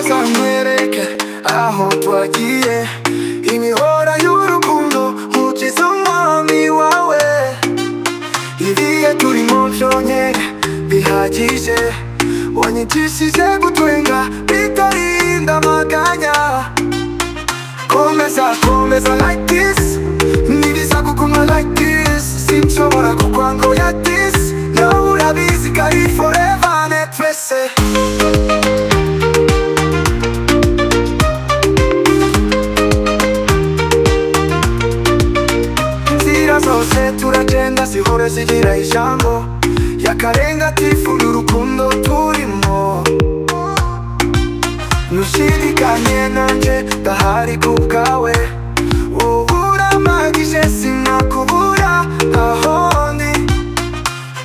komeza nkwereke aho twagiye, imihora y'urukundo nkukiza umwami wawe. Ibihe turimo byonyine bihagije, wanyigishije gutwenga bitarinda amaganya. Komeza like this, nibiza kuguma like this, sinshobora kukwanga oya this, nawe urabizi ko ari forever netwese. Inzira zose turagenda zihora zigira ijambo, y'akarengatifu n'urukundo turimo. Ntushidikanye nanjye ndahari kubwawe, uramagije sinakubura aho ndi.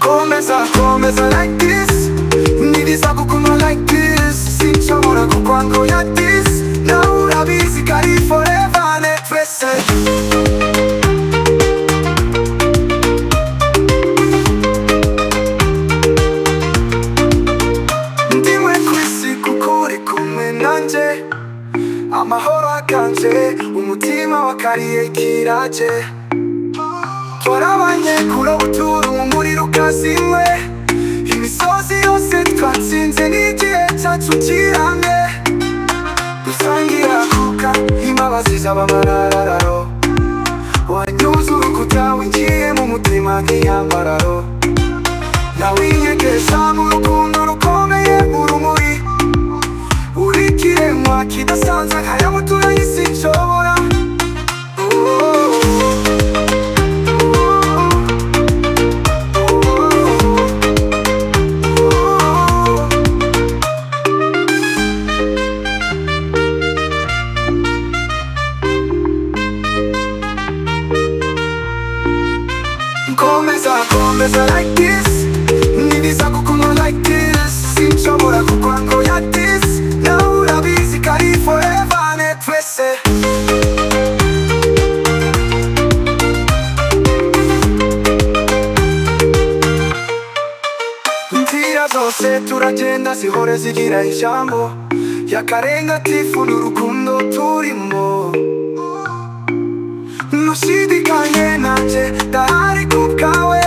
Komeza like this, nibiza kuguma like this, sinshobora kukwanga oya this, nawe urabizi ko ari forever netwese. Ndiwe kwisi kuko uri kumwe nanjye, amahoro akanje, umutima wakariye kiraje. Twarabanye kure utura umuriro ukazimwe, imisozi yose twatsinze n'igihe cyacu kiramye. Dusangira kuka imbabazi z'abamarararo, wanyuze urukuta winjiye mu mutima nk'iyambararo. Nawe inyegeza mu rukundo rukomeye urumuri, uri ikiremwa kidasanzwe nkayamuturanye sinshobora. Komeza like this, nibiza kuguma like this, sinshobora kukwanga oya this, nawe urabizi ko ari forever netwese. Inzira zose turagenda zihora zigira ijambo, y'akarengatifu n'urukundo turimo. Ntushidikanye nanjye ndahari kubwawe,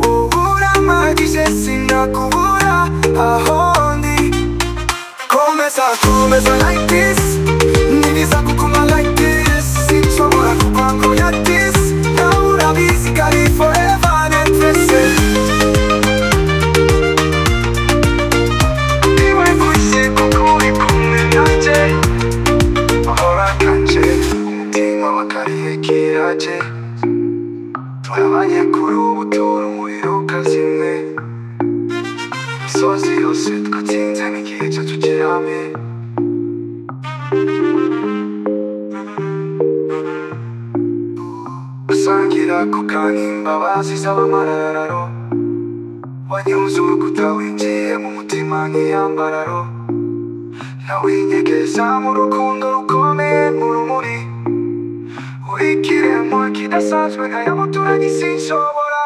uramagije sinakubura aho ndi. Komeza like this, nibiza kuguma like this, sinshobora kukwanga oya this, nawe urabizi ko ari forever netwese. Ndiwe kwisi kuko uri kumwe nanjye, amahoro akanje, umutima wakariye kiraje. Twarabanye kure ubutura umuriro ukazimwe, imisozi yose twatsinze n'igihe cyacu kiramye. Dusangira kuka imbabazi z'abamarararo, wanyuze urukuta winjiye mu mutima nk'iyambararo. Nawe inyegeza mu rukundo rukomeye urumuri, uri ikiremwa kidasanzwe nkayamuturanye sinshobora.